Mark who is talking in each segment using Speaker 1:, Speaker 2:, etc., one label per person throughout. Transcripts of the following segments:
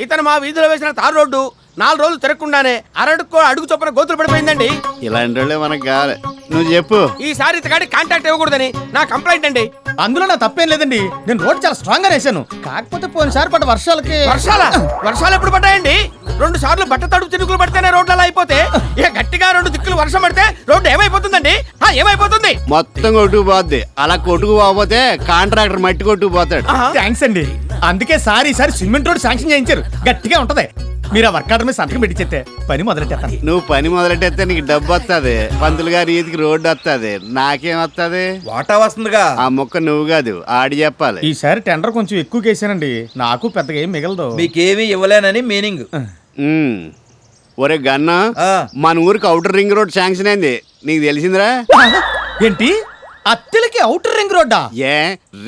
Speaker 1: ఇతను మా వీధిలో వేసిన తారు రోడ్డు 4 రోజులు తిరగకుండానే అడుగు చొప్పున గోతులు పడిపోయిందండి.
Speaker 2: ఇలాంటి వాళ్ళే మనకు కావాలి. నువ్వు చెప్పు.
Speaker 1: ఈసారి ఇతగాడి కాంటాక్ట్ ఇవ్వకూడదని నా కంప్లైంట్ అండి.
Speaker 3: అందులో నా తప్పేం లేదండి. నేను రోడ్ చాలా స్ట్రాంగ్ గా వేసాను. కాకపోతే పోయినసారి పడ్డ
Speaker 1: వర్షాలు ఎప్పుడు పడ్డాయండి? 2 సార్లు బట్ట తడుపు చినుకులు పడితేనే రోడ్లు అలా అయిపోతే ఇక గట్టిగా 2 దిక్కులు వర్షం పడితే రోడ్డు ఏమైపోతుందండి? ఏమైపోతుంది?
Speaker 2: మొత్తం కొట్టుకుపోద్ది. అలా కొట్టుకుపోతే కాంట్రాక్టర్ మట్టి కొట్టుకుపోతాడు.
Speaker 3: థ్యాంక్స్ అండి. అందుకే ఈసారి సిమెంట్ రోడ్ శాంక్షన్ చేయించారు. గట్టిగా ఉంటది. మీరు ఆ వర్క్ ఆర్డర్ మీద సంతకం పెట్టించేస్తే పని మొదలెట్టేస్తాను.
Speaker 2: నువ్వు పని మొదలెట్టేస్తే నీకు డబ్బు వస్తుంది, పంతులు గారి ఈదికి రోడ్డు వస్తుంది, నాకేం వస్తుంది?
Speaker 4: వాటా వస్తుందిగా.
Speaker 2: ఆ మొక్క నువ్వు కాదు, ఆడి చెప్పాలి.
Speaker 3: ఈసారి టెండర్ కొంచెం ఎక్కువ కేసానండి. నాకు పెద్దగా ఏం మిగలదు.
Speaker 4: మీకేమీ ఇవ్వలేనని మీనింగ్.
Speaker 2: ఒరే గన్న, మన ఊరికి అవుటర్ రింగ్ రోడ్ శాంక్షన్ అయింది, నీకు తెలిసిందిరా?
Speaker 3: ఏంటి అత్తెలకి అవుటర్ రింగ్ రోడ్డా?
Speaker 2: ఏ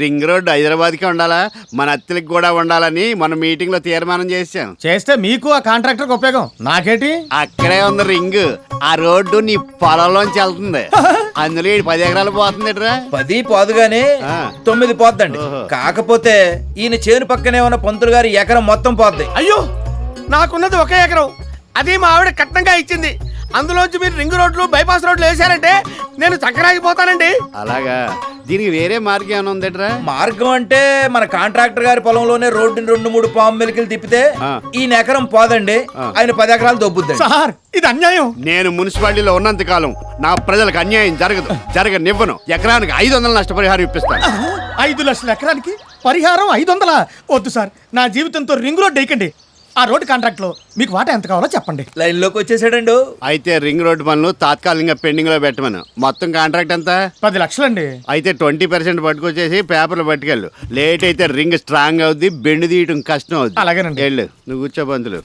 Speaker 2: రింగ్ రోడ్ హైదరాబాద్ కి ఉండాలా, మన అత్తెలకి కూడా ఉండాలని మన మీటింగ్ లో తీర్మానం చేశాం.
Speaker 3: చేస్తే మీకు ఆ కాంట్రాక్టర్ ఉపయోగం, నాకేటి?
Speaker 2: అక్కడే ఉంది రింగ్. ఆ రోడ్డు నీ పొలంలోంచి వెళ్తుంది. అందులో 10 ఎకరాలు పోతుంది.
Speaker 4: 10 పోదుగానే 9 పోద్దండి. కాకపోతే ఈయన చేను పక్కనే ఉన్న పంతులు గారి ఎకరం మొత్తం పోద్ది.
Speaker 1: అయ్యో, నాకున్నది 1 ఎకరం. అది మా ఆవిడ కట్నంగా ఇచ్చింది. అందులోంచి మీరు రింగ్ రోడ్లు బైపాస్ రోడ్లు వేసారంటే నేను చక్కరాగిపోతానండి.
Speaker 2: అలాగా? దీనికి వేరే మార్గం ఏమైనా ఉందట్రా?
Speaker 4: మార్గం అంటే మన కాంట్రాక్టర్ గారి పొలంలోనే రోడ్డుని 2-3 పాము మెలికలు తిప్పితే ఈయన ఎకరం పోదండి, ఆయన 10 ఎకరాలు దొబ్బుద్ది.
Speaker 3: సార్ ఇది అన్యాయం.
Speaker 2: నేను మున్సిపాలిటీలో ఉన్నంత కాలం నా ప్రజలకు అన్యాయం జరగనివ్వను. ఎకరానికి 500 నష్టపరిహారం ఇప్పిస్తాను.
Speaker 3: 5 లక్షల ఎకరానికి పరిహారం 500? వద్దు సార్, నా జీవితంతో రింగ్ రోడ్ వేయకండి. ఆ రోడ్ కాంట్రాక్ట్ లో మీకు వాటా ఎంత కావాలో చెప్పండి.
Speaker 4: లైన్ లోకి వచ్చేసాడండి.
Speaker 2: అయితే రింగ్ రోడ్డు పనులు తాత్కాలికంగా పెండింగ్ లో పెట్టమను. మొత్తం కాంట్రాక్ట్ ఎంత?
Speaker 3: 10 లక్షలండి.
Speaker 2: అయితే 20% పట్టుకొచ్చేసి పేపర్లు పట్టుకెళ్ళు. లేట్ అయితే రింగ్ స్ట్రాంగ్ అవుద్ది, బెండు తీయటం కష్టం అవుద్ది.
Speaker 3: అలాగేనండి.
Speaker 2: వెళ్ళు, నువ్వు కూర్చో పంతులు.